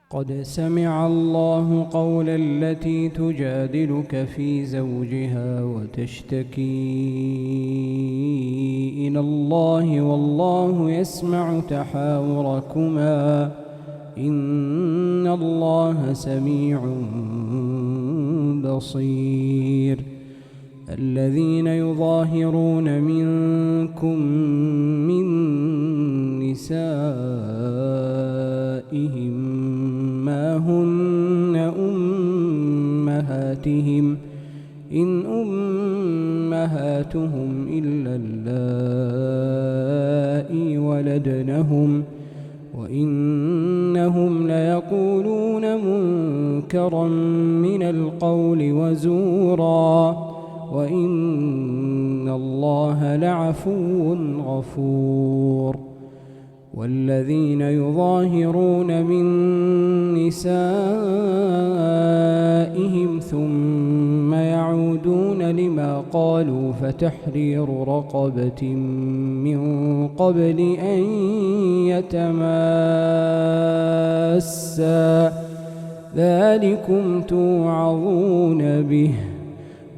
قد سمع الله قول التي تجادلك في زوجها وتشتكي إلى الله والله يسمع تحاوركما إن الله سميع بصير. الذين يظاهرون منكم من نسائهم ما هن أمهاتهم إن أمهاتهم إلا اللائي ولدنهم وإنهم ليقولون منكرا من القول وزورا وإن الله لعفو غفور. والذين يظاهرون من نسائهم ثم يعودون لما قالوا فتحرير رقبة من قبل أن يتماسا ذلكم توعظون به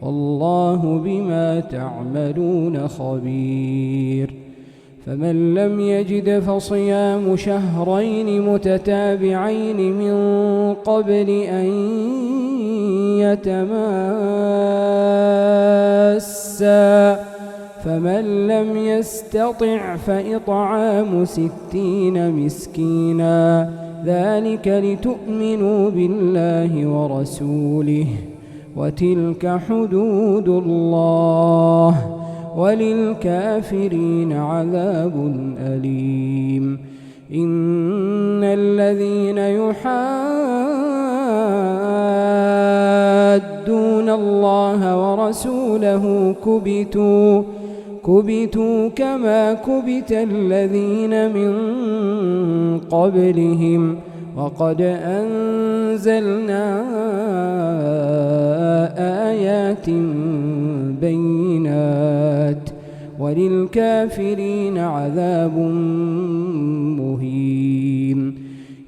والله بما تعملون خبير. فمن لم يجد فصيام شهرين متتابعين من قبل أن يتماسا فمن لم يستطع فإطعام 60 مسكينا ذلك لتؤمنوا بالله ورسوله وتلك حدود الله وللكافرين عذاب أليم. إن الذين يحادون الله ورسوله كبتوا كما كبت الذين من قبلهم وقد أنزلنا آيات بينات وللكافرين عذاب مهين.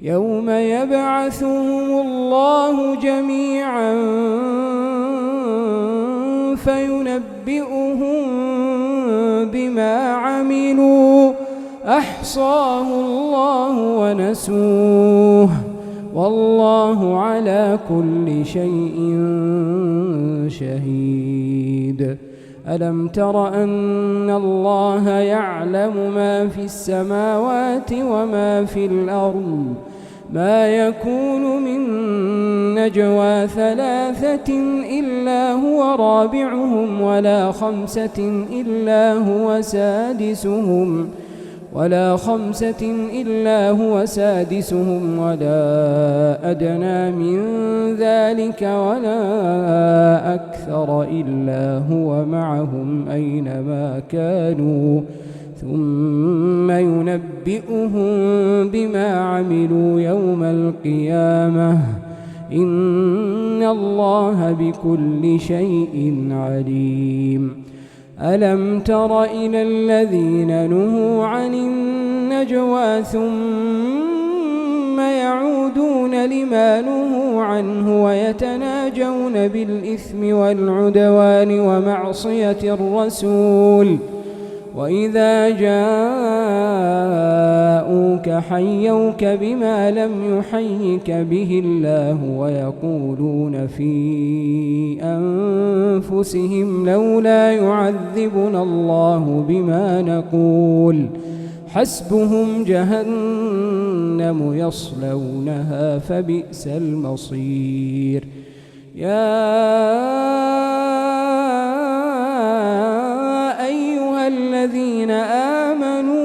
يوم يبعثهم الله جميعا فينبئهم بما عملوا أحصاه الله ونسوه والله على كل شيء شهيد. ألم تر أن الله يعلم ما في السماوات وما في الأرض ما يكون من نجوى 3 إلا هو رابعهم ولا 5 إلا هو سادسهم ولا أدنى من ذلك ولا أكثر إلا هو معهم أينما كانوا ثم ينبئهم بما عملوا يوم القيامة إن الله بكل شيء عليم. ألم تر إلى الذين نهوا عن النجوى ثم يعودون لما نهوا عنه ويتناجون بالإثم والعدوان ومعصية الرسول وإذا جاءوك حيوك بما لم يحيك به الله ويقولون في أنفسهم لولا يعذبنا الله بما نقول حسبهم جهنم يصلونها فبئس المصير. يا الذين آمنوا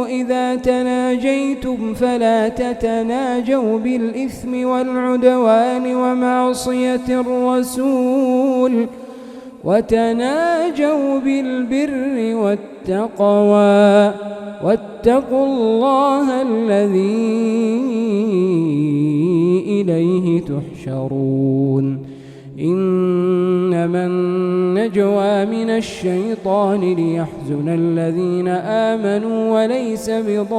إذا تناجيتم فلا تتناجوا بالإثم والعدوان ومعصية الرسول وتناجوا بالبر والتقوى واتقوا الله الذي إليه تحشرون. إنما النجوى من الشيطان ليحزن الذين آمنوا وليس بضارهم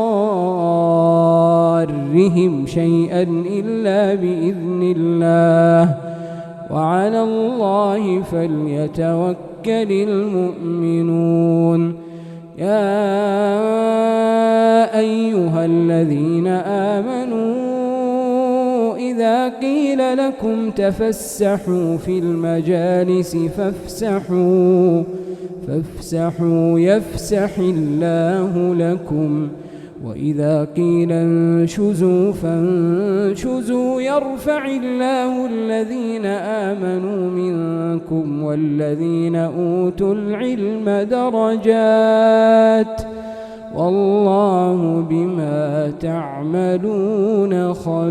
ضارهم شيئا إلا بإذن الله وعلى الله فليتوكل المؤمنون. يا أيها الذين آمنوا إذا قيل لكم تفسحوا في المجالس فافسحوا يفسح الله لكم، وإذا قيل انشزوا فانشزوا يرفع الله الذين آمنوا منكم والذين أوتوا العلم درجات والله بما تعملون خبير.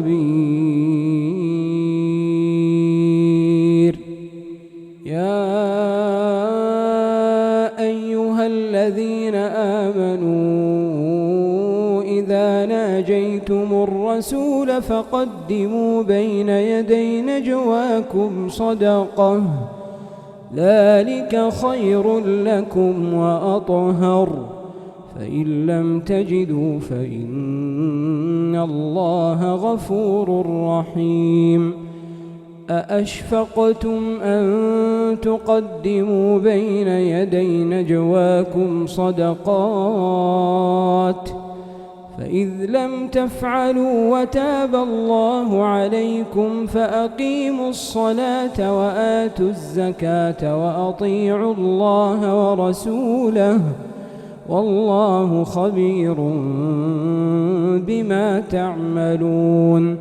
يا أيها الذين آمنوا إذا ناجيتم الرسول فقدموا بين يدي نجواكم صدقة ذلك خير لكم وأطهر، فإن لم تجدوا فإن الله غفور رحيم. أأشفقتم أن تقدموا بين يدي نجواكم صدقات فإذ لم تفعلوا وتاب الله عليكم فأقيموا الصلاة وآتوا الزكاة وأطيعوا الله ورسوله والله خبير بما تعملون.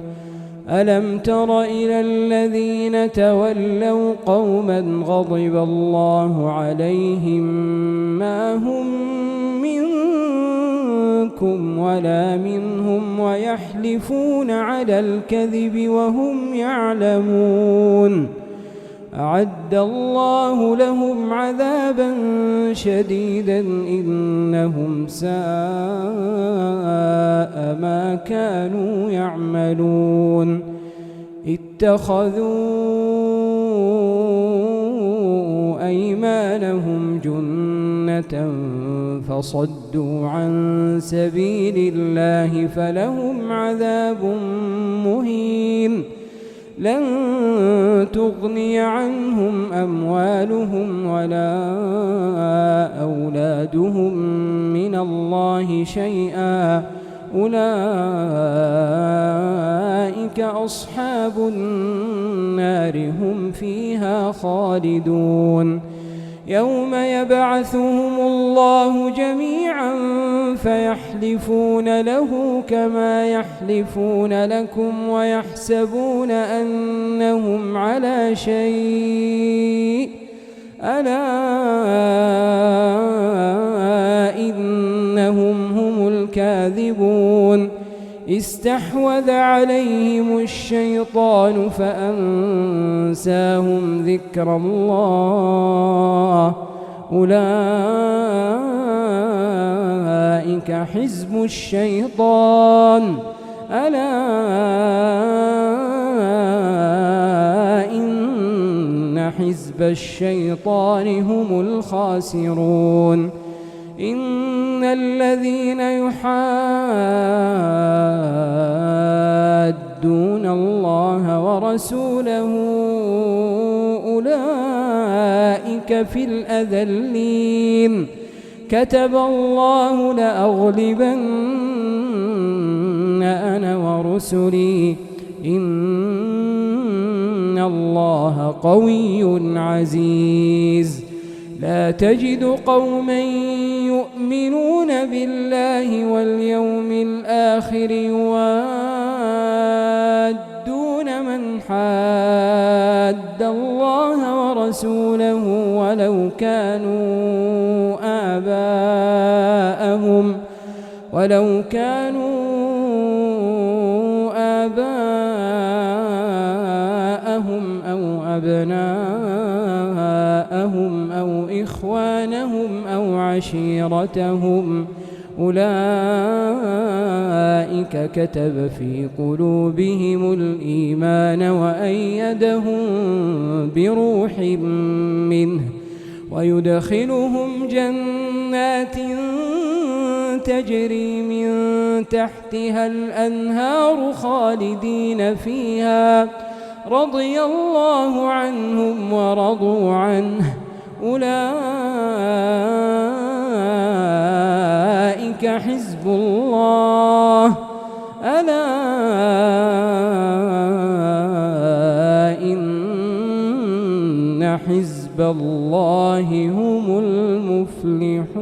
ألم تر إلى الذين تولوا قوما غضب الله عليهم ما هم منكم ولا منهم ويحلفون على الكذب وهم يعلمون، أعد الله لهم عذابا شديدا إنهم ساء ما كانوا يعملون. اتخذوا أيمانهم جنة فصدوا عن سبيل الله فلهم عذاب مهين. لن تغني عنهم أموالهم ولا أولادهم من الله شيئا أولئك أصحاب النار هم فيها خالدون. يوم يبعثهم الله جميعا فيحلفون له كما يحلفون لكم ويحسبون أنهم على شيء ألا إنهم هم الكاذبون. استحوذ عليهم الشيطان فأنساهم ذكر الله أولئك حزب الشيطان ألا إن حزب الشيطان هم الخاسرون. إن الذين يحادون الله ورسوله أولئك في الأذلين. كتب الله لأغلبن أنا ورسلي إن الله قوي عزيز. لا تجد قوما يؤمنون بالله واليوم الآخر يوادون من حاد الله ورسوله ولو كانوا آباءهم أو أبناءهم أو إخوانهم أو عشيرتهم أولئك كتب في قلوبهم الإيمان وأيدهم بروح منه ويدخلهم جنات تجري من تحتها الأنهار خالدين فيها رضي الله عنهم ورضوا عنه أولئك حزب الله ألا إن حزب الله هم المفلحون.